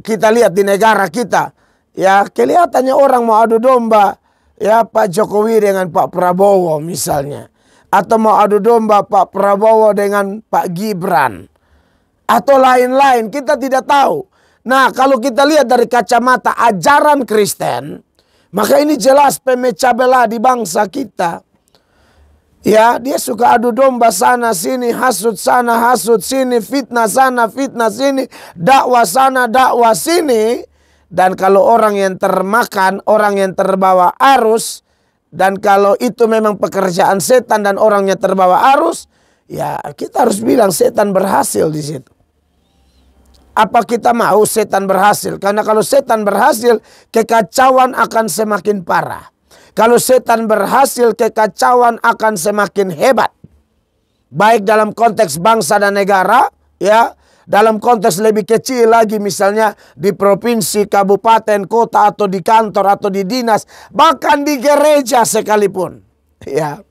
kita lihat di negara kita, ya kelihatannya orang mau adu domba, ya Pak Jokowi dengan Pak Prabowo misalnya, atau mau adu domba Pak Prabowo dengan Pak Gibran, atau lain-lain, kita tidak tahu. Nah, kalau kita lihat dari kacamata ajaran Kristen, maka ini jelas pemecah belah di bangsa kita. Ya, dia suka adu domba sana sini, hasut sana, hasut sini, fitnah sana, fitnah sini, dakwah sana, dakwah sini. Dan kalau orang yang termakan, orang yang terbawa arus, dan kalau itu memang pekerjaan setan dan orangnya terbawa arus, ya kita harus bilang setan berhasil di situ. Apa kita mau setan berhasil? Karena kalau setan berhasil, kekacauan akan semakin parah. Kalau setan berhasil, kekacauan akan semakin hebat. Baik dalam konteks bangsa dan negara, ya. Dalam konteks lebih kecil lagi, misalnya di provinsi, kabupaten, kota, atau di kantor, atau di dinas, bahkan di gereja sekalipun. Ya.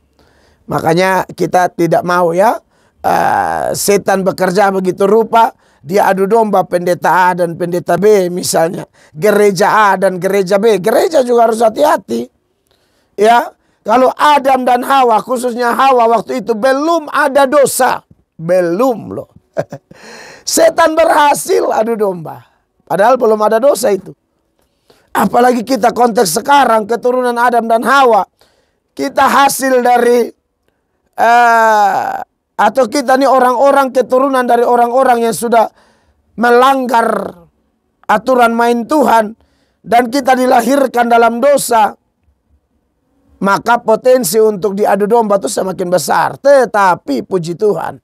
Makanya kita tidak mau ya, setan bekerja begitu rupa. Dia adu domba pendeta A dan pendeta B misalnya. Gereja A dan gereja B. Gereja juga harus hati-hati. Ya, kalau Adam dan Hawa, khususnya Hawa waktu itu belum ada dosa. Belum loh. Setan berhasil adu domba. Padahal belum ada dosa itu. Apalagi kita konteks sekarang, keturunan Adam dan Hawa. Kita hasil dari, atau kita nih orang-orang keturunan dari orang-orang yang sudah melanggar aturan main Tuhan. Dan kita dilahirkan dalam dosa. Maka potensi untuk diadu domba itu semakin besar. Tetapi puji Tuhan,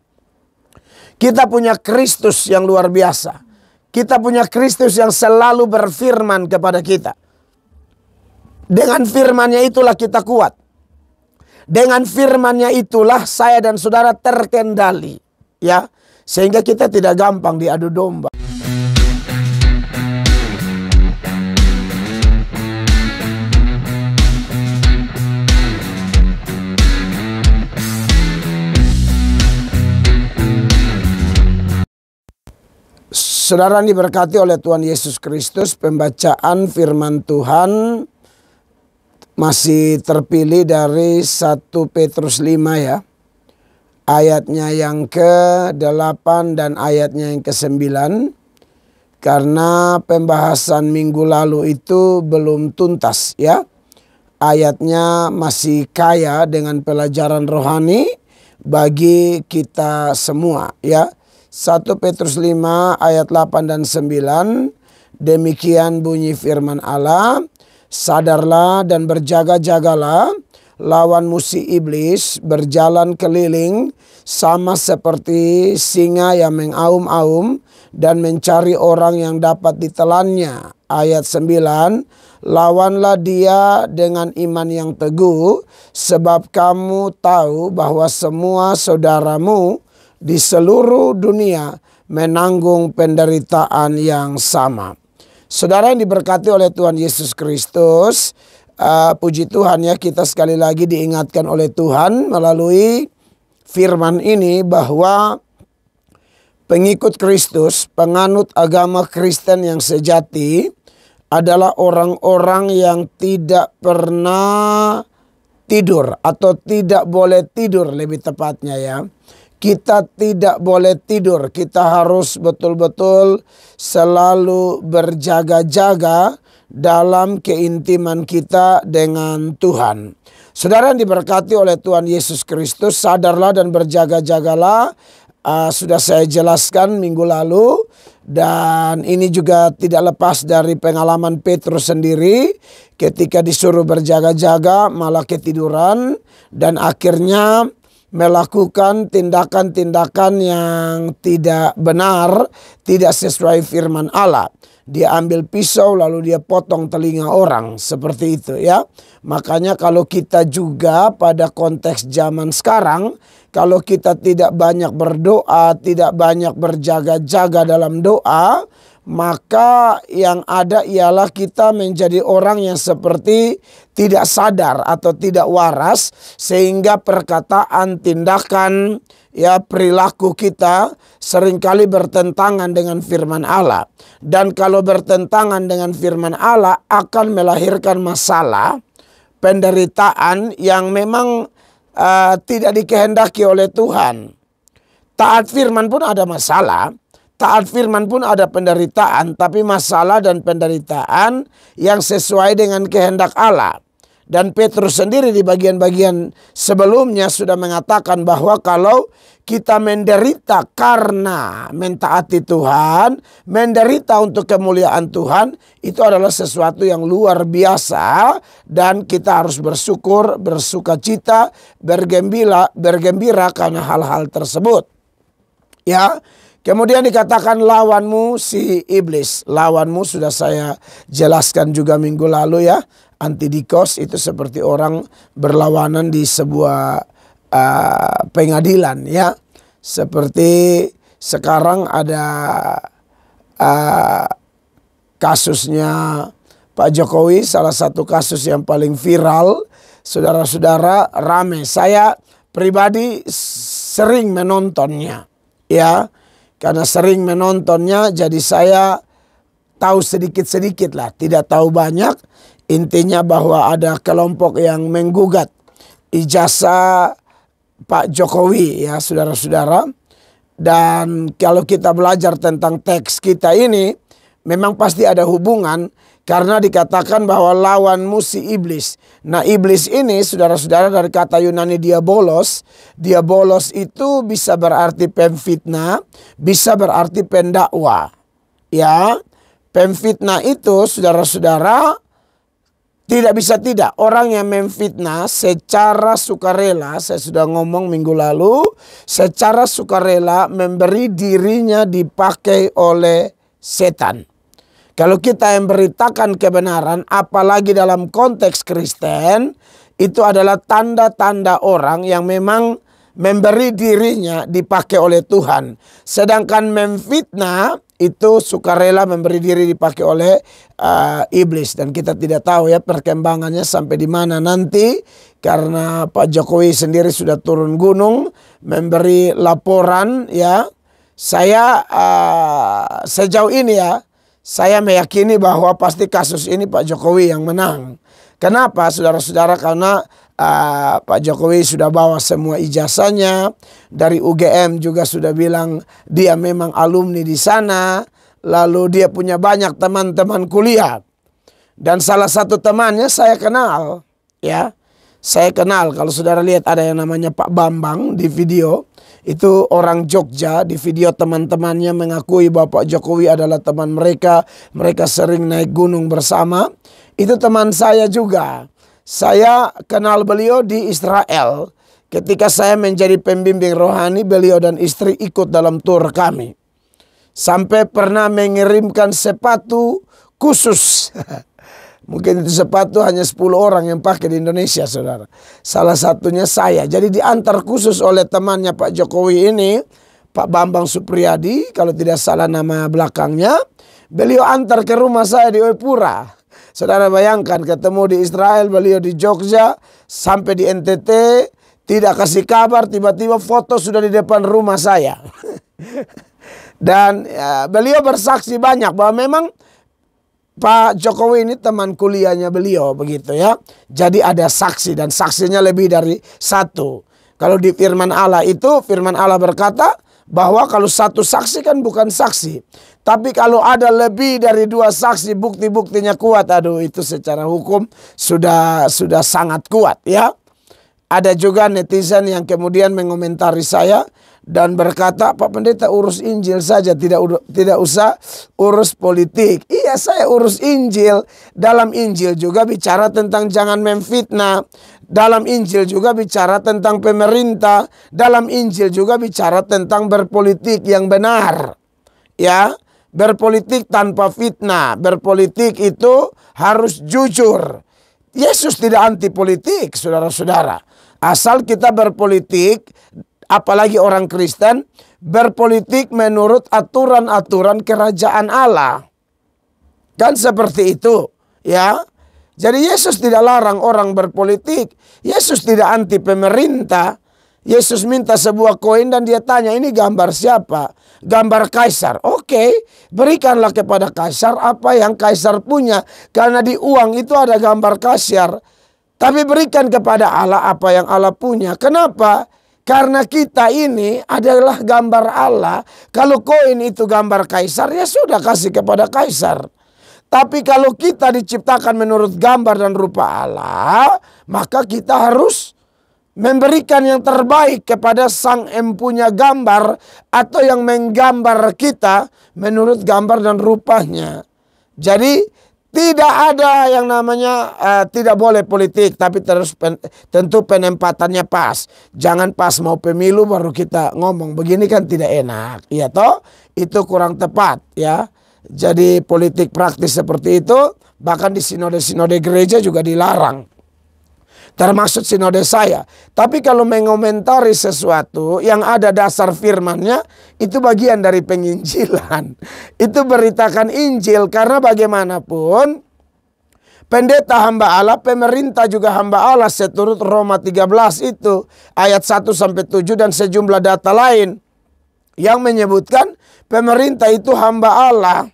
kita punya Kristus yang luar biasa. Kita punya Kristus yang selalu berfirman kepada kita. Dengan firman-Nya itulah kita kuat. Dengan firman-Nya itulah saya dan saudara terkendali. Ya, sehingga kita tidak gampang diadu domba. Saudara diberkati oleh Tuhan Yesus Kristus, pembacaan firman Tuhan masih terpilih dari 1 Petrus 5 ya. Ayatnya yang ke-8 dan ayatnya yang ke-9. Karena pembahasan minggu lalu itu belum tuntas ya. Ayatnya masih kaya dengan pelajaran rohani bagi kita semua ya. 1 Petrus 5 ayat 8 dan 9. Demikian bunyi firman Allah. Sadarlah dan berjaga-jagalah. Lawan musuh iblis berjalan keliling sama seperti singa yang mengaum-aum dan mencari orang yang dapat ditelannya. Ayat 9. Lawanlah dia dengan iman yang teguh, sebab kamu tahu bahwa semua saudaramu di seluruh dunia menanggung penderitaan yang sama. Saudara yang diberkati oleh Tuhan Yesus Kristus, puji Tuhan ya, kita sekali lagi diingatkan oleh Tuhan melalui firman ini bahwa pengikut Kristus, penganut agama Kristen yang sejati adalah orang-orang yang tidak pernah tidur atau tidak boleh tidur lebih tepatnya ya. Kita tidak boleh tidur, kita harus betul-betul selalu berjaga-jaga dalam keintiman kita dengan Tuhan. Saudara yang diberkati oleh Tuhan Yesus Kristus, sadarlah dan berjaga-jagalah. Sudah saya jelaskan minggu lalu, dan ini juga tidak lepas dari pengalaman Petrus sendiri ketika disuruh berjaga-jaga malah ketiduran dan akhirnya melakukan tindakan-tindakan yang tidak benar, tidak sesuai firman Allah. Dia ambil pisau lalu dia potong telinga orang, seperti itu ya. Makanya kalau kita juga pada konteks zaman sekarang, kalau kita tidak banyak berdoa, tidak banyak berjaga-jaga dalam doa, maka yang ada ialah kita menjadi orang yang seperti tidak sadar atau tidak waras, sehingga perkataan, tindakan, ya perilaku kita seringkali bertentangan dengan firman Allah. Dan kalau bertentangan dengan firman Allah akan melahirkan masalah, penderitaan yang memang tidak dikehendaki oleh Tuhan. Taat firman pun ada masalah, taat firman pun ada penderitaan, tapi masalah dan penderitaan yang sesuai dengan kehendak Allah. Dan Petrus sendiri di bagian-bagian sebelumnya sudah mengatakan bahwa kalau kita menderita karena mentaati Tuhan, menderita untuk kemuliaan Tuhan, itu adalah sesuatu yang luar biasa dan kita harus bersyukur, bersukacita, bergembira karena hal-hal tersebut. Ya, kemudian dikatakan lawanmu si iblis. Lawanmu sudah saya jelaskan juga minggu lalu ya. Antidikos itu seperti orang berlawanan di sebuah pengadilan ya. Seperti sekarang ada kasusnya Pak Jokowi, salah satu kasus yang paling viral. Saudara-saudara, rame. Saya pribadi sering menontonnya. Ya, karena sering menontonnya jadi saya tahu sedikit-sedikit lah, tidak tahu banyak. Intinya bahwa ada kelompok yang menggugat ijazah Pak Jokowi ya saudara-saudara. Dan kalau kita belajar tentang teks kita ini memang pasti ada hubungan, karena dikatakan bahwa lawanmu si iblis. Nah, iblis ini saudara-saudara dari kata Yunani diabolos. Diabolos itu bisa berarti pemfitnah, bisa berarti pendakwa. Ya, pemfitnah itu saudara-saudara tidak bisa tidak. Orang yang memfitnah secara sukarela, saya sudah ngomong minggu lalu, secara sukarela memberi dirinya dipakai oleh setan. Kalau kita yang beritakan kebenaran, apalagi dalam konteks Kristen, itu adalah tanda-tanda orang yang memang memberi dirinya dipakai oleh Tuhan. Sedangkan memfitnah itu sukarela memberi diri dipakai oleh iblis. Dan kita tidak tahu ya perkembangannya sampai di mana nanti, karena Pak Jokowi sendiri sudah turun gunung memberi laporan ya. Saya sejauh ini ya, saya meyakini bahwa pasti kasus ini Pak Jokowi yang menang. Kenapa saudara-saudara? Karena Pak Jokowi sudah bawa semua ijazahnya. Dari UGM juga sudah bilang dia memang alumni di sana. Lalu dia punya banyak teman-teman kuliah. Dan salah satu temannya saya kenal. Ya, saya kenal. Kalau saudara lihat ada yang namanya Pak Bambang di video. Itu orang Jogja. Di video teman-temannya mengakui bahwa Pak Jokowi adalah teman mereka. Mereka sering naik gunung bersama. Itu teman saya juga. Saya kenal beliau di Israel. Ketika saya menjadi pembimbing rohani, beliau dan istri ikut dalam tur kami. Sampai pernah mengirimkan sepatu khusus. Mungkin itu sepatu hanya 10 orang yang pakai di Indonesia, saudara. Salah satunya saya. Jadi diantar khusus oleh temannya Pak Jokowi ini, Pak Bambang Supriyadi, kalau tidak salah nama belakangnya. Beliau antar ke rumah saya di Oepura. Saudara bayangkan, ketemu di Israel, beliau di Jogja, sampai di NTT, tidak kasih kabar, tiba-tiba foto sudah di depan rumah saya. Dan beliau bersaksi banyak bahwa memang Pak Jokowi ini teman kuliahnya beliau, begitu ya. Jadi ada saksi, dan saksinya lebih dari satu. Kalau di firman Allah itu, firman Allah berkata bahwa kalau satu saksi kan bukan saksi. Tapi kalau ada lebih dari 2 saksi, bukti-buktinya kuat, aduh itu secara hukum sudah sangat kuat ya. Ada juga netizen yang kemudian mengomentari saya dan berkata, Pak Pendeta urus Injil saja, tidak usah urus politik. Iya, saya urus Injil. Dalam Injil juga bicara tentang jangan memfitnah. Dalam Injil juga bicara tentang pemerintah. Dalam Injil juga bicara tentang berpolitik yang benar. Ya, berpolitik tanpa fitnah. Berpolitik itu harus jujur. Yesus tidak anti politik, saudara-saudara. Asal kita berpolitik apalagi orang Kristen, berpolitik menurut aturan-aturan kerajaan Allah. Kan seperti itu, ya. Jadi Yesus tidak larang orang berpolitik. Yesus tidak anti pemerintah. Yesus minta sebuah koin dan dia tanya, ini gambar siapa? Gambar kaisar. Oke, berikanlah kepada kaisar apa yang kaisar punya. Karena di uang itu ada gambar kaisar. Tapi berikan kepada Allah apa yang Allah punya. Kenapa? Karena kita ini adalah gambar Allah. Kalau koin itu gambar kaisar, ya sudah kasih kepada kaisar. Tapi kalau kita diciptakan menurut gambar dan rupa Allah, maka kita harus memberikan yang terbaik kepada sang empunya gambar atau yang menggambar kita menurut gambar dan rupanya. Jadi tidak ada yang namanya tidak boleh politik, tapi terus tentu penempatannya pas. Jangan pas mau pemilu baru kita ngomong begini, kan tidak enak. Iya toh? Itu kurang tepat, ya. Jadi politik praktis seperti itu bahkan di sinode-sinode gereja juga dilarang. Termasuk sinode saya. Tapi kalau mengomentari sesuatu yang ada dasar firmannya, itu bagian dari penginjilan. Itu beritakan Injil, karena bagaimanapun pendeta hamba Allah, pemerintah juga hamba Allah seturut Roma 13 itu ayat 1-7 dan sejumlah data lain yang menyebutkan pemerintah itu hamba Allah,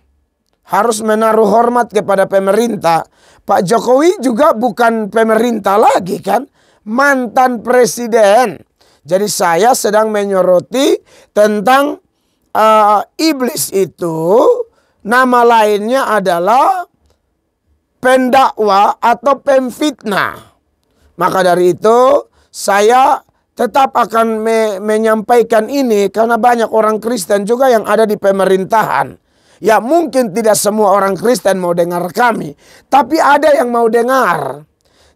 harus menaruh hormat kepada pemerintah. Pak Jokowi juga bukan pemerintah lagi, kan, mantan presiden. Jadi saya sedang menyoroti tentang iblis itu nama lainnya adalah pendakwa atau pemfitnah. Maka dari itu saya tetap akan menyampaikan ini karena banyak orang Kristen juga yang ada di pemerintahan. Ya mungkin tidak semua orang Kristen mau dengar kami, tapi ada yang mau dengar.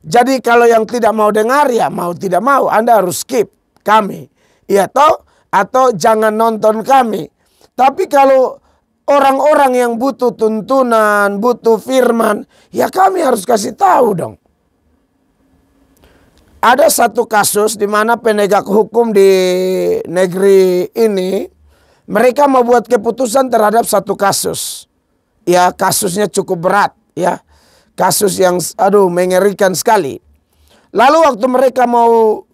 Jadi kalau yang tidak mau dengar, ya mau tidak mau Anda harus skip kami. Ya toh? Atau jangan nonton kami. Tapi kalau orang-orang yang butuh tuntunan, butuh firman, ya kami harus kasih tahu dong. Ada satu kasus di mana penegak hukum di negeri ini, mereka membuat keputusan terhadap satu kasus. Ya, kasusnya cukup berat, ya. Kasus yang mengerikan sekali. Lalu waktu mereka mau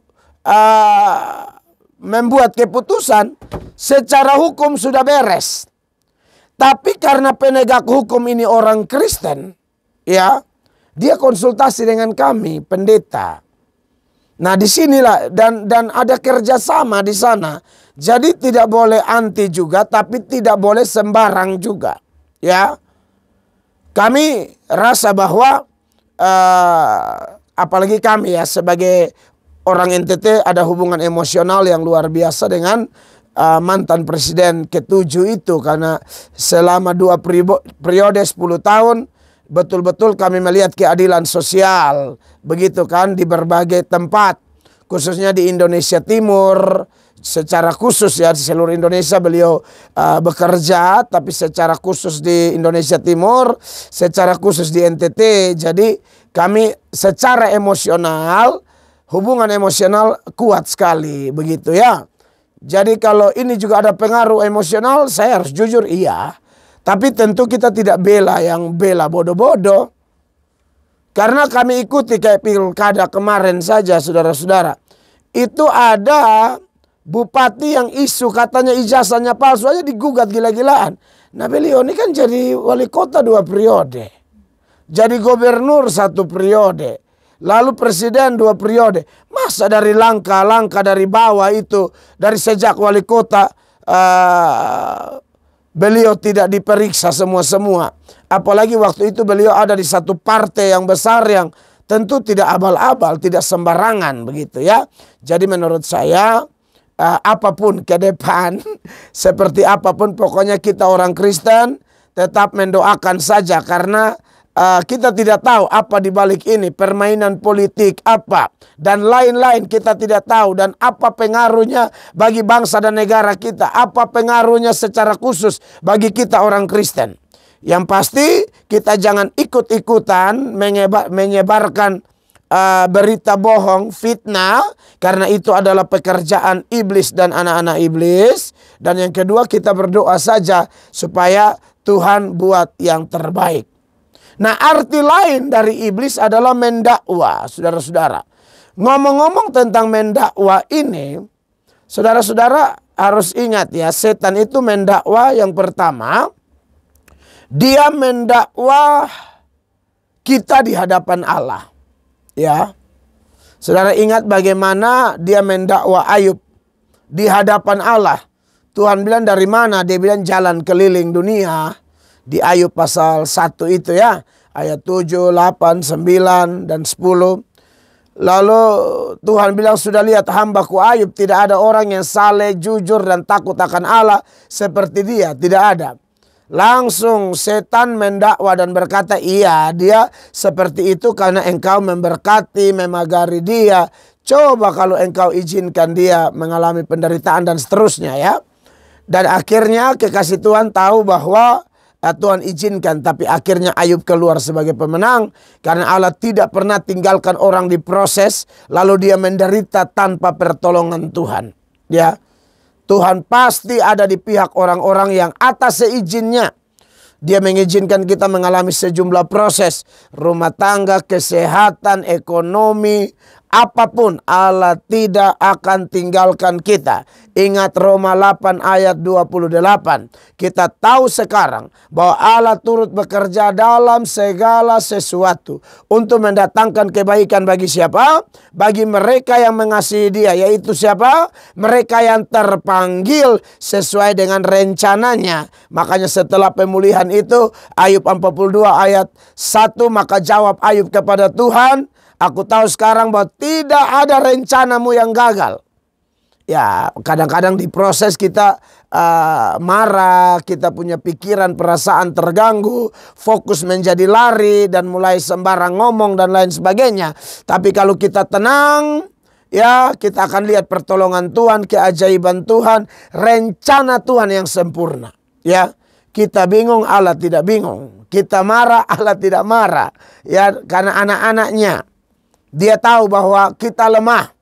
membuat keputusan, secara hukum sudah beres. Tapi karena penegak hukum ini orang Kristen, ya, dia konsultasi dengan kami, pendeta. Nah, disinilah dan ada kerjasama di sana. Jadi tidak boleh anti juga, tapi tidak boleh sembarang juga, ya. Kami rasa bahwa apalagi kami ya sebagai orang NTT ada hubungan emosional yang luar biasa dengan mantan presiden ke-7 itu, karena selama 2 periode 10 tahun betul-betul kami melihat keadilan sosial, begitu kan, di berbagai tempat, khususnya di Indonesia Timur. Secara khusus ya di seluruh Indonesia beliau bekerja, tapi secara khusus di Indonesia Timur, secara khusus di NTT. Jadi kami secara emosional, hubungan emosional kuat sekali, begitu ya. Jadi kalau ini juga ada pengaruh emosional, saya harus jujur iya. Tapi tentu kita tidak bela yang bela bodoh-bodoh. Karena kami ikuti kayak pilkada kemarin saja, saudara-saudara. Itu ada bupati yang isu katanya ijazahnya palsu aja digugat gila-gilaan. Nah beliau ini kan jadi wali kota 2 periode. Jadi gubernur 1 periode. Lalu presiden 2 periode. Masa dari langkah-langkah dari bawah itu, dari sejak wali kota beliau tidak diperiksa semua-semua. Apalagi waktu itu beliau ada di satu partai yang besar yang tentu tidak abal-abal, tidak sembarangan begitu ya. Jadi menurut saya apapun ke depan, seperti apapun pokoknya kita orang Kristen tetap mendoakan saja, karena kita tidak tahu apa di balik ini, permainan politik apa dan lain-lain kita tidak tahu, dan apa pengaruhnya bagi bangsa dan negara kita, apa pengaruhnya secara khusus bagi kita orang Kristen. Yang pasti kita jangan ikut-ikutan menyebarkan berita bohong, fitnah, karena itu adalah pekerjaan iblis dan anak-anak iblis. Dan yang kedua, kita berdoa saja supaya Tuhan buat yang terbaik. Nah, arti lain dari iblis adalah mendakwa, saudara-saudara. Ngomong-ngomong tentang mendakwa ini, saudara-saudara harus ingat ya, setan itu mendakwa yang pertama, dia mendakwa kita di hadapan Allah. Ya, saudara ingat bagaimana dia mendakwa Ayub di hadapan Allah. Tuhan bilang dari mana? Dia bilang jalan keliling dunia. Di Ayub pasal 1 itu ya. Ayat 7, 8, 9, dan 10. Lalu Tuhan bilang, sudah lihat hambaku Ayub. Tidak ada orang yang saleh, jujur, dan takut akan Allah seperti dia. Tidak ada. Langsung setan mendakwa dan berkata, iya dia seperti itu karena engkau memberkati, memagari dia. Coba kalau engkau izinkan dia mengalami penderitaan dan seterusnya ya. Dan akhirnya kekasih Tuhan tahu bahwa Tuhan izinkan, tapi akhirnya Ayub keluar sebagai pemenang. Karena Allah tidak pernah tinggalkan orang diproses lalu dia menderita tanpa pertolongan Tuhan. Ya, Tuhan pasti ada di pihak orang-orang yang atas seizinnya. Dia mengizinkan kita mengalami sejumlah proses. Rumah tangga, kesehatan, ekonomi, apapun. Allah tidak akan tinggalkan kita. Ingat Roma 8 ayat 28. Kita tahu sekarang bahwa Allah turut bekerja dalam segala sesuatu untuk mendatangkan kebaikan bagi siapa? Bagi mereka yang mengasihi dia. Yaitu siapa? Mereka yang terpanggil sesuai dengan rencananya. Makanya setelah pemulihan itu, Ayub 42 ayat 1, maka jawab Ayub kepada Tuhan, aku tahu sekarang bahwa tidak ada rencanamu yang gagal. Ya, kadang-kadang di proses kita marah, kita punya pikiran, perasaan terganggu, fokus menjadi lari dan mulai sembarang ngomong dan lain sebagainya. Tapi kalau kita tenang, ya kita akan lihat pertolongan Tuhan, keajaiban Tuhan, rencana Tuhan yang sempurna. Ya, kita bingung, Allah tidak bingung. Kita marah, Allah tidak marah. Ya, karena anak-anaknya. Dia tahu bahwa kita lemah.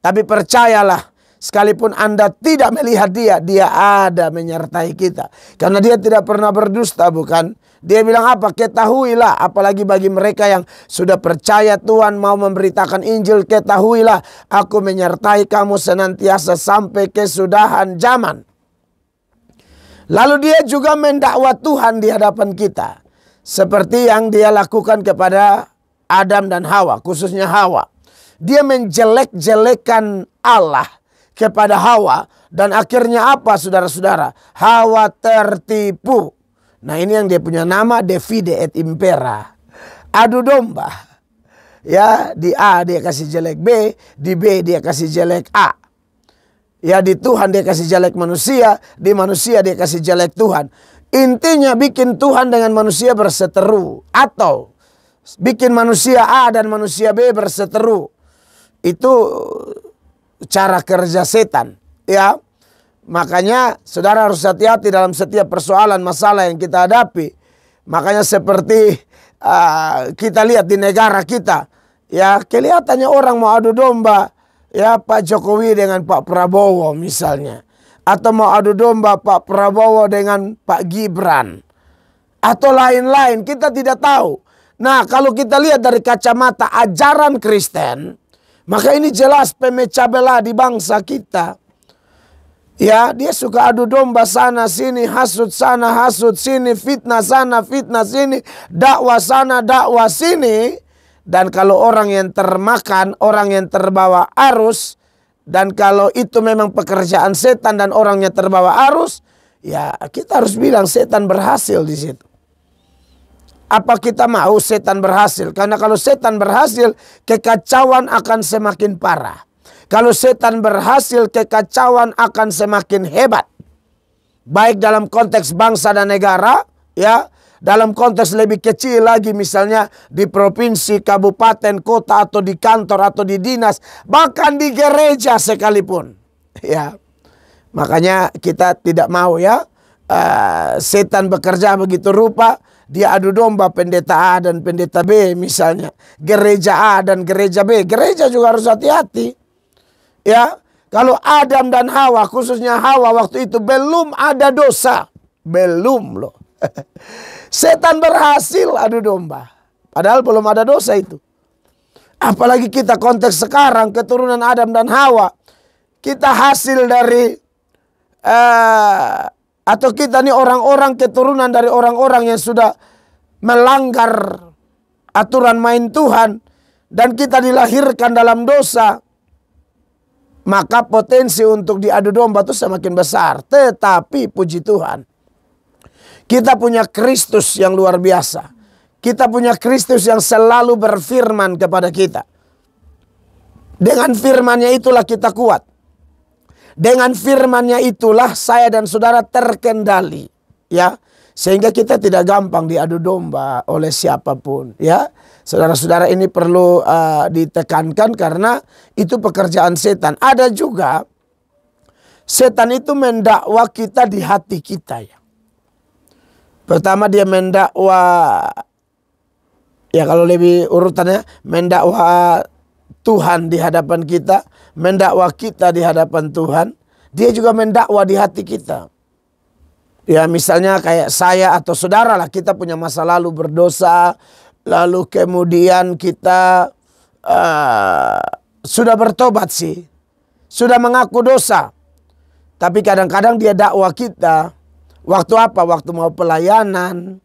Tapi percayalah, sekalipun Anda tidak melihat dia, dia ada menyertai kita. Karena dia tidak pernah berdusta, bukan? Dia bilang apa? Ketahuilah, apalagi bagi mereka yang sudah percaya Tuhan mau memberitakan Injil, ketahuilah, aku menyertai kamu senantiasa sampai kesudahan zaman. Lalu dia juga mendakwa Tuhan di hadapan kita. Seperti yang dia lakukan kepada Adam dan Hawa, khususnya Hawa. Dia menjelek-jelekan Allah kepada Hawa. Dan akhirnya apa saudara-saudara? Hawa tertipu. Nah ini yang dia punya nama Divide et Impera. Adu domba. Ya, di A dia kasih jelek B, di B dia kasih jelek A. Ya, di Tuhan dia kasih jelek manusia, di manusia dia kasih jelek Tuhan. Intinya bikin Tuhan dengan manusia berseteru. Atau bikin manusia A dan manusia B berseteru. Itu cara kerja setan. Ya, makanya saudara harus hati-hati dalam setiap persoalan masalah yang kita hadapi. Makanya seperti kita lihat di negara kita. Ya, kelihatannya orang mau adu domba. Ya, Pak Jokowi dengan Pak Prabowo misalnya. Atau mau adu domba Pak Prabowo dengan Pak Gibran. Atau lain-lain, kita tidak tahu. Nah, kalau kita lihat dari kacamata ajaran Kristen, maka ini jelas pemecah belah di bangsa kita. Ya, dia suka adu domba sana sini, hasut sana, hasut sini, fitnah sana, fitnah sini, dakwah sana, dakwah sini. Dan kalau orang yang termakan, orang yang terbawa arus, dan kalau itu memang pekerjaan setan dan orangnya terbawa arus, ya kita harus bilang setan berhasil di situ. Apa kita mau setan berhasil? Karena kalau setan berhasil, kekacauan akan semakin parah. Kalau setan berhasil, kekacauan akan semakin hebat. Baik dalam konteks bangsa dan negara, ya. Dalam konteks lebih kecil lagi, misalnya di provinsi, kabupaten, kota, atau di kantor, atau di dinas, bahkan di gereja sekalipun. Ya, makanya kita tidak mau ya setan bekerja begitu rupa dia adu domba pendeta A dan pendeta B misalnya. Gereja A dan gereja B. Gereja juga harus hati-hati. Ya, kalau Adam dan Hawa, khususnya Hawa waktu itu belum ada dosa. Belum loh. Setan berhasil adu domba. Padahal belum ada dosa itu. Apalagi kita konteks sekarang, keturunan Adam dan Hawa. Kita hasil dari atau kita nih orang-orang keturunan dari orang-orang yang sudah melanggar aturan main Tuhan, dan kita dilahirkan dalam dosa, maka potensi untuk diadu domba itu semakin besar. Tetapi puji Tuhan, kita punya Kristus yang luar biasa. Kita punya Kristus yang selalu berfirman kepada kita. Dengan firman-Nya itulah kita kuat. Dengan firman-Nya itulah saya dan saudara terkendali, ya, sehingga kita tidak gampang diadu domba oleh siapapun, ya. Saudara-saudara, ini perlu ditekankan karena itu pekerjaan setan. Ada juga setan itu mendakwa kita di hati kita, ya. Pertama dia mendakwa, ya kalau lebih urutannya, mendakwa Tuhan di hadapan kita, mendakwa kita di hadapan Tuhan. Dia juga mendakwa di hati kita. Ya, misalnya kayak saya atau saudara lah, kita punya masa lalu berdosa, lalu kemudian kita sudah bertobat sih, sudah mengaku dosa, tapi kadang-kadang dia dakwa kita. Waktu apa? Waktu mau pelayanan,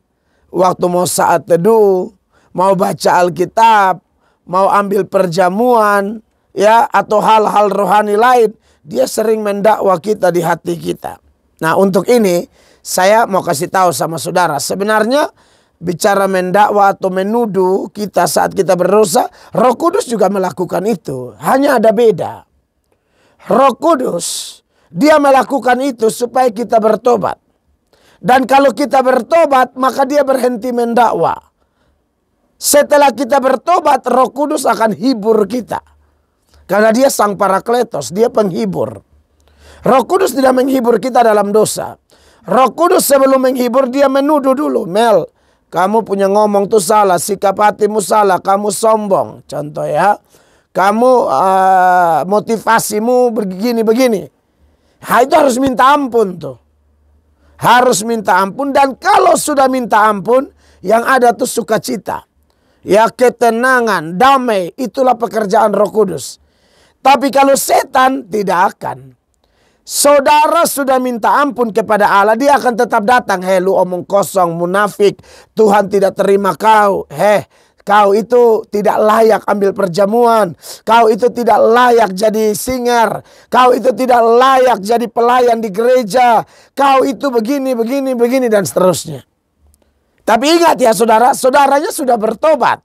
waktu mau saat teduh, mau baca Alkitab, mau ambil perjamuan, ya, atau hal-hal rohani lain, dia sering mendakwa kita di hati kita. Nah, untuk ini saya mau kasih tahu sama saudara, sebenarnya bicara mendakwa atau menuduh kita saat kita berdosa, Roh Kudus juga melakukan itu. Hanya ada beda. Roh Kudus, dia melakukan itu supaya kita bertobat. Dan kalau kita bertobat, maka dia berhenti mendakwa. Setelah kita bertobat, Roh Kudus akan hibur kita. Karena dia sang parakletos, dia penghibur. Roh Kudus tidak menghibur kita dalam dosa. Roh Kudus sebelum menghibur, dia menuduh dulu. Mel, kamu punya ngomong tuh salah, sikap hatimu salah, kamu sombong. Contoh ya, kamu motivasimu begini-begini. Nah, itu harus minta ampun tuh. Harus minta ampun, dan kalau sudah minta ampun, yang ada tuh sukacita. Ya, ketenangan, damai, itulah pekerjaan Roh Kudus. Tapi kalau setan tidak akan. Saudara sudah minta ampun kepada Allah, dia akan tetap datang. Hei, lu omong kosong, munafik, Tuhan tidak terima kau. Hei, kau itu tidak layak ambil perjamuan. Kau itu tidak layak jadi singer. Kau itu tidak layak jadi pelayan di gereja. Kau itu begini, begini, begini, dan seterusnya. Tapi ingat ya saudara, saudaranya sudah bertobat.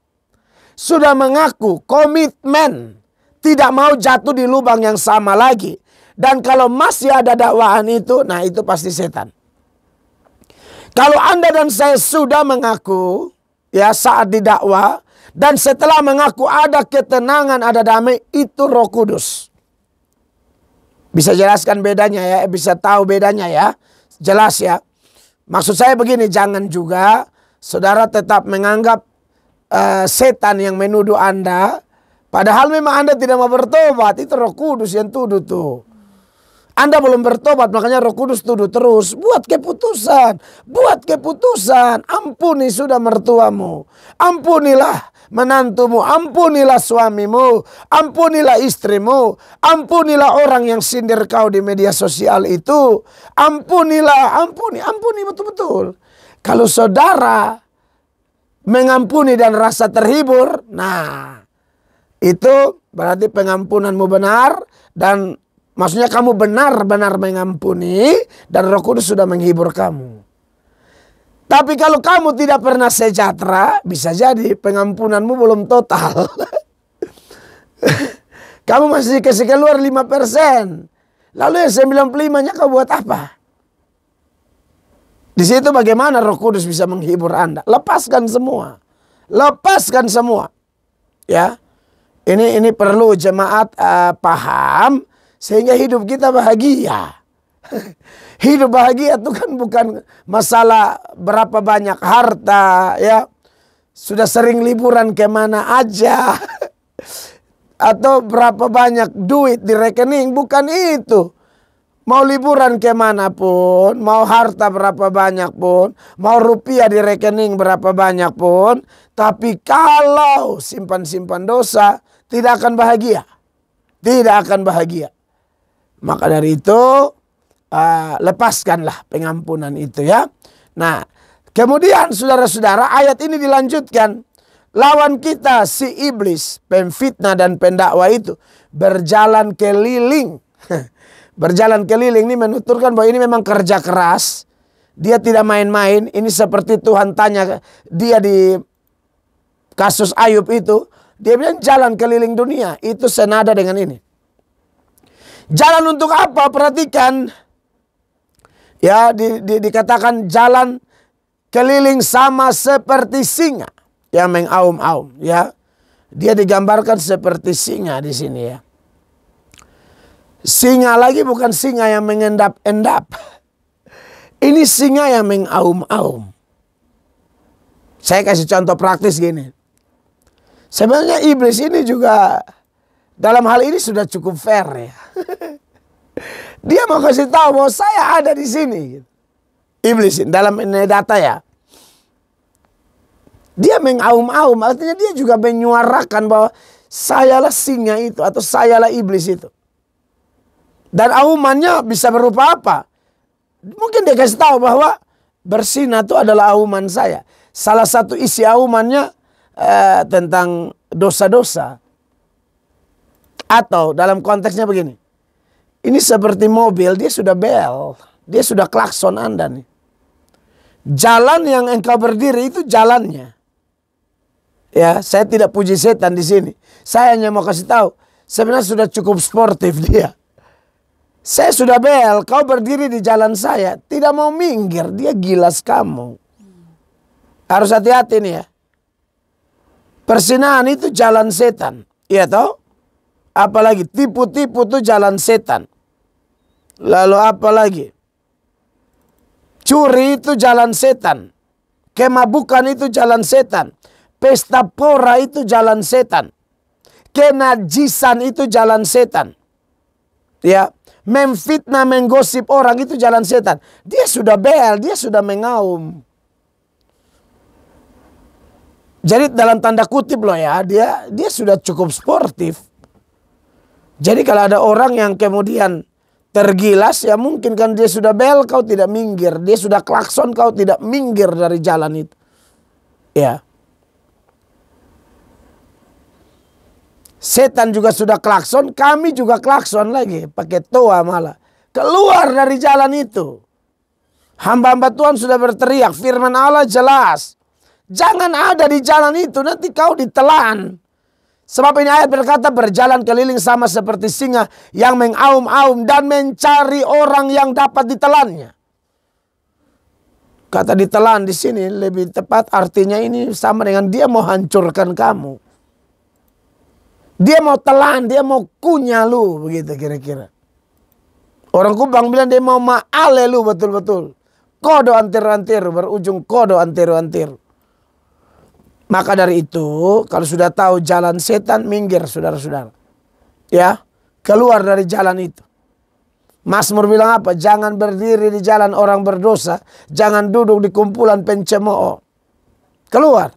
Sudah mengaku, komitmen. Tidak mau jatuh di lubang yang sama lagi. Dan kalau masih ada dakwaan itu, nah itu pasti setan. Kalau Anda dan saya sudah mengaku, ya saat didakwa, dan setelah mengaku ada ketenangan, ada damai, itu Roh Kudus. Bisa jelaskan bedanya ya, bisa tahu bedanya ya. Jelas ya. Maksud saya begini, jangan juga saudara tetap menganggap setan yang menuduh Anda, padahal memang Anda tidak mau bertobat. Itu Roh Kudus yang tuduh tuh. Anda belum bertobat, makanya Roh Kudus tuduh terus. Buat keputusan, buat keputusan. Ampuni sudah mertuamu, ampunilah menantumu, ampunilah suamimu, ampunilah istrimu, ampunilah orang yang sindir kau di media sosial itu. Ampunilah, ampuni betul-betul. Kalau saudara mengampuni dan rasa terhibur, nah itu berarti pengampunanmu benar, dan maksudnya kamu benar-benar mengampuni dan Roh Kudus sudah menghibur kamu. Tapi kalau kamu tidak pernah sejahtera, bisa jadi pengampunanmu belum total. Kamu masih kasih keluar 5%. Lalu yang 95-nya kau buat apa? Di situ bagaimana Roh Kudus bisa menghibur Anda? Lepaskan semua. Lepaskan semua. Ya. Ini perlu jemaat paham sehingga hidup kita bahagia. Hidup bahagia itu kan bukan masalah berapa banyak harta, ya. Sudah sering liburan kemana aja. Atau berapa banyak duit di rekening, bukan itu. Mau liburan kemanapun, mau harta berapa banyak pun, mau rupiah di rekening berapa banyak pun, tapi kalau simpan-simpan dosa, tidak akan bahagia. Tidak akan bahagia. Maka dari itu, lepaskanlah pengampunan itu, ya. Nah, kemudian saudara-saudara, ayat ini dilanjutkan. Lawan kita si iblis, pemfitnah dan pendakwa itu berjalan keliling. Berjalan keliling ini menuturkan bahwa ini memang kerja keras. Dia tidak main-main. Ini seperti Tuhan tanya dia di kasus Ayub itu. Dia bilang jalan keliling dunia. Itu senada dengan ini. Jalan untuk apa? Perhatikan. Ya, dikatakan jalan keliling sama seperti singa yang mengaum-aum, ya. Dia digambarkan seperti singa di sini, ya. Singa lagi bukan singa yang mengendap-endap. Ini singa yang mengaum-aum. Saya kasih contoh praktis gini. Sebenarnya iblis ini juga dalam hal ini sudah cukup fair, ya. Dia mau kasih tahu bahwa saya ada di sini. Iblis dalam data, ya. Dia mengaum-aum, artinya dia juga menyuarakan bahwa sayalah singa itu atau sayalah iblis itu. Dan aumannya bisa berupa apa? Mungkin dia kasih tahu bahwa bersinah itu adalah auman saya. Salah satu isi aumannya tentang dosa-dosa. Atau dalam konteksnya begini. Ini seperti mobil, dia sudah bel. Dia sudah klakson Anda nih. Jalan yang engkau berdiri itu jalannya. Ya, saya tidak puji setan di sini. Saya hanya mau kasih tahu, sebenarnya sudah cukup sportif dia. Saya sudah bel, kau berdiri di jalan saya, tidak mau minggir, dia gilas kamu. Harus hati-hati nih, ya. Persinahan itu jalan setan, iya toh? Apalagi tipu-tipu itu jalan setan. Lalu apa lagi? Curi itu jalan setan. Kemabukan itu jalan setan. Pesta pora itu jalan setan. Kenajisan itu jalan setan. Ya, memfitnah, menggosip orang itu jalan setan. Dia sudah bel, dia sudah mengaum. Jadi dalam tanda kutip loh, ya, dia sudah cukup sportif. Jadi kalau ada orang yang kemudian tergilas, ya mungkin kan dia sudah bel, kau tidak minggir. Dia sudah klakson, kau tidak minggir dari jalan itu. Ya. Setan juga sudah klakson, kami juga klakson lagi. Pakai toa malah. Keluar dari jalan itu. Hamba-hamba Tuhan sudah berteriak, firman Allah jelas. Jangan ada di jalan itu, nanti kau ditelan. Sebab ini ayat berkata berjalan keliling sama seperti singa yang mengaum-aum dan mencari orang yang dapat ditelannya. Kata ditelan di sini lebih tepat artinya ini sama dengan dia mau hancurkan kamu. Dia mau telan, dia mau kunyah lu, begitu kira-kira. Orang Kupang bilang dia mau maale lu betul-betul. Kodo antir-antir, berujung kodo antir-antir. Maka dari itu, kalau sudah tahu jalan setan, minggir saudara-saudara. Ya, keluar dari jalan itu. Mazmur bilang apa? Jangan berdiri di jalan orang berdosa. Jangan duduk di kumpulan pencemooh. Keluar.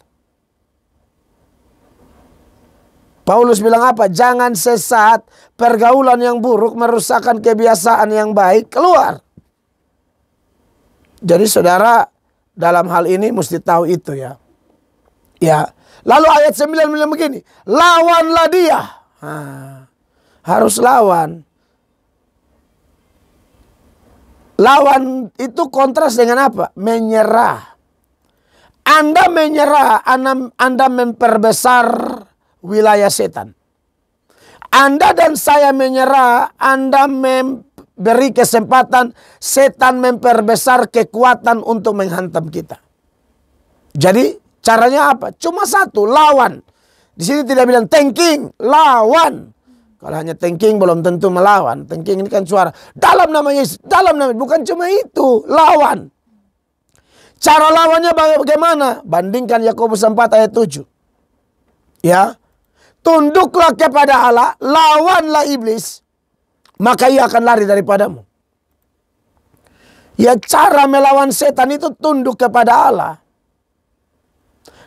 Paulus bilang apa? Jangan sesat, pergaulan yang buruk merusakkan kebiasaan yang baik. Keluar. Jadi saudara dalam hal ini mesti tahu itu, ya. Ya. Lalu ayat 9 bilang begini. Lawanlah dia. Harus lawan. Lawan itu kontras dengan apa? Menyerah. Anda menyerah, Anda memperbesar wilayah setan. Anda dan saya menyerah, Anda memberi kesempatan setan memperbesar kekuatan untuk menghantam kita. Jadi caranya apa? Cuma satu, lawan. Di sini tidak bilang thinking, lawan. Kalau hanya tengking belum tentu melawan. Tengking ini kan suara. Dalam nama Yesus. Dalam nama. Bukan cuma itu. Lawan. Cara lawannya bagaimana? Bandingkan Yakobus 4 ayat 7. Ya. Tunduklah kepada Allah. Lawanlah iblis. Maka ia akan lari daripadamu. Ya, cara melawan setan itu tunduk kepada Allah.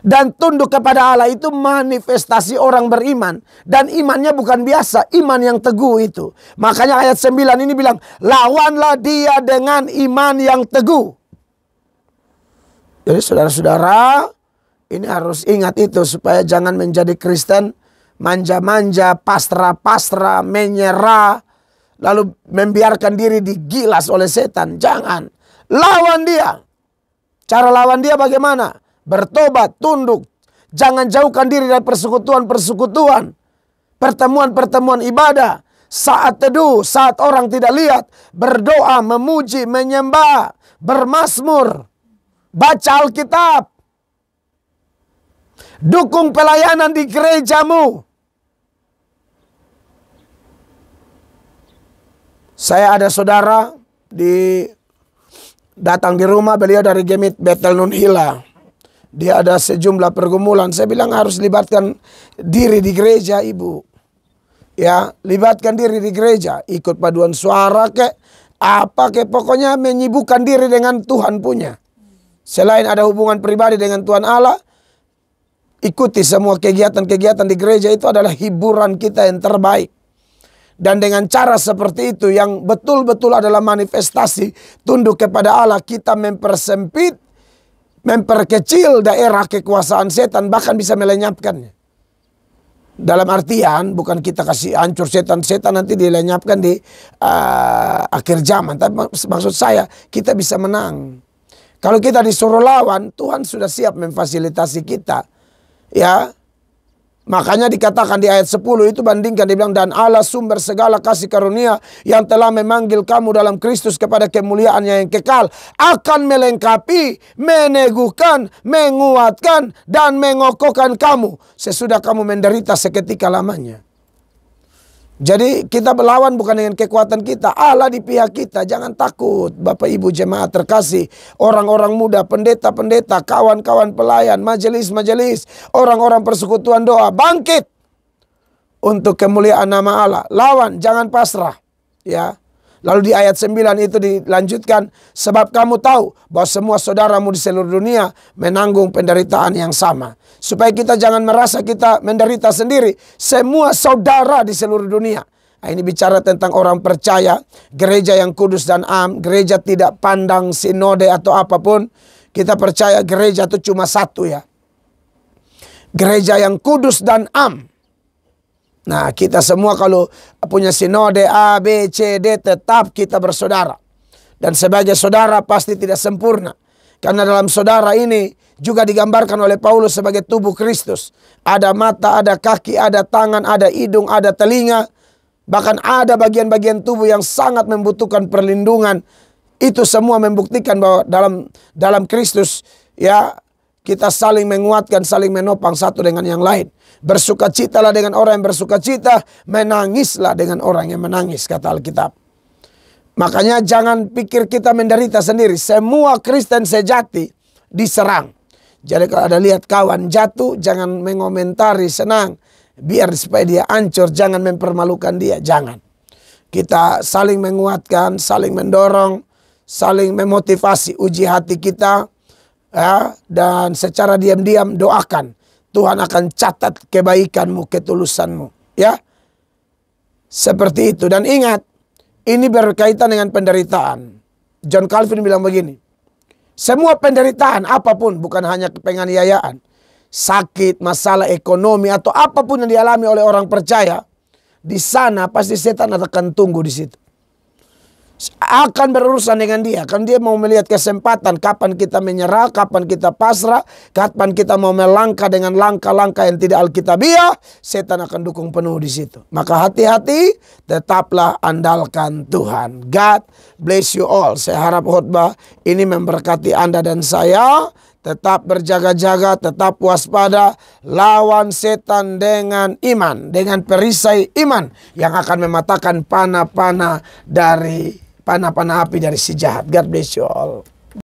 Dan tunduk kepada Allah itu manifestasi orang beriman. Dan imannya bukan biasa, iman yang teguh itu. Makanya ayat 9 ini bilang, lawanlah dia dengan iman yang teguh. Jadi saudara-saudara, ini harus ingat itu supaya jangan menjadi Kristen manja-manja, pasrah-pasrah, menyerah, lalu membiarkan diri digilas oleh setan. Jangan. Lawan dia. Cara lawan dia bagaimana? Bertobat, tunduk. Jangan jauhkan diri dari persekutuan-persekutuan. Pertemuan-pertemuan ibadah. Saat teduh, saat orang tidak lihat. Berdoa, memuji, menyembah. Bermazmur. Baca Alkitab. Dukung pelayanan di gerejamu. Saya ada saudara datang di rumah, beliau dari Gemit Bethel Nunhila. Dia ada sejumlah pergumulan. Saya bilang harus libatkan diri di gereja, ibu. Ya, libatkan diri di gereja. Ikut paduan suara kek, apa kek, pokoknya menyibukkan diri dengan Tuhan punya. Selain ada hubungan pribadi dengan Tuhan Allah, ikuti semua kegiatan-kegiatan di gereja, itu adalah hiburan kita yang terbaik. Dan dengan cara seperti itu yang betul-betul adalah manifestasi tunduk kepada Allah, kita mempersempit, memperkecil daerah kekuasaan setan, bahkan bisa melenyapkannya. Dalam artian bukan kita kasih hancur setan nanti dilenyapkan di akhir zaman. Tapi maksud saya kita bisa menang. Kalau kita disuruh lawan, Tuhan sudah siap memfasilitasi kita. Ya. Makanya dikatakan di ayat 10 itu, bandingkan, dibilang, dan Allah sumber segala kasih karunia yang telah memanggil kamu dalam Kristus kepada kemuliaannya yang kekal, akan melengkapi, meneguhkan, menguatkan, dan mengokohkan kamu sesudah kamu menderita seketika lamanya. Jadi kita berlawan bukan dengan kekuatan kita, Allah di pihak kita. Jangan takut Bapak Ibu jemaat terkasih, orang-orang muda, pendeta-pendeta, kawan-kawan pelayan, majelis-majelis, orang-orang persekutuan doa, bangkit untuk kemuliaan nama Allah. Lawan, jangan pasrah. Ya. Lalu di ayat 9 itu dilanjutkan, sebab kamu tahu bahwa semua saudaramu di seluruh dunia menanggung penderitaan yang sama. Supaya kita jangan merasa kita menderita sendiri. Semua saudara di seluruh dunia. Nah, ini bicara tentang orang percaya, gereja yang kudus dan am, gereja tidak pandang sinode atau apapun. Kita percaya gereja itu cuma satu, ya. Gereja yang kudus dan am. Nah, kita semua kalau punya sinode A, B, C, D, tetap kita bersaudara. Dan sebagai saudara pasti tidak sempurna. Karena dalam saudara ini juga digambarkan oleh Paulus sebagai tubuh Kristus. Ada mata, ada kaki, ada tangan, ada hidung, ada telinga. Bahkan ada bagian-bagian tubuh yang sangat membutuhkan perlindungan. Itu semua membuktikan bahwa dalam Kristus, ya, kita saling menguatkan, saling menopang satu dengan yang lain. Bersukacitalah dengan orang yang bersukacita, menangislah dengan orang yang menangis, kata Alkitab. Makanya jangan pikir kita menderita sendiri. Semua Kristen sejati diserang. Jadi kalau ada lihat kawan jatuh, jangan mengomentari, senang. Biar supaya dia hancur, jangan mempermalukan dia, jangan. Kita saling menguatkan, saling mendorong, saling memotivasi, uji hati kita. Ya, dan secara diam-diam doakan. Tuhan akan catat kebaikanmu, ketulusanmu. Ya, seperti itu. Dan ingat, ini berkaitan dengan penderitaan. John Calvin bilang begini. Semua penderitaan apapun, bukan hanya penganiayaan, sakit, masalah ekonomi, atau apapun yang dialami oleh orang percaya, di sana pasti setan akan tunggu di situ. Akan berurusan dengan dia. Kan dia mau melihat kesempatan kapan kita menyerah, kapan kita pasrah, kapan kita mau melangkah dengan langkah-langkah yang tidak alkitabiah, setan akan dukung penuh di situ. Maka hati-hati, tetaplah andalkan Tuhan. God bless you all. Saya harap khotbah ini memberkati Anda dan saya. tetap berjaga-jaga, tetap waspada, lawan setan dengan iman, dengan perisai iman yang akan mematahkan panah-panah api dari si jahat. God bless you all.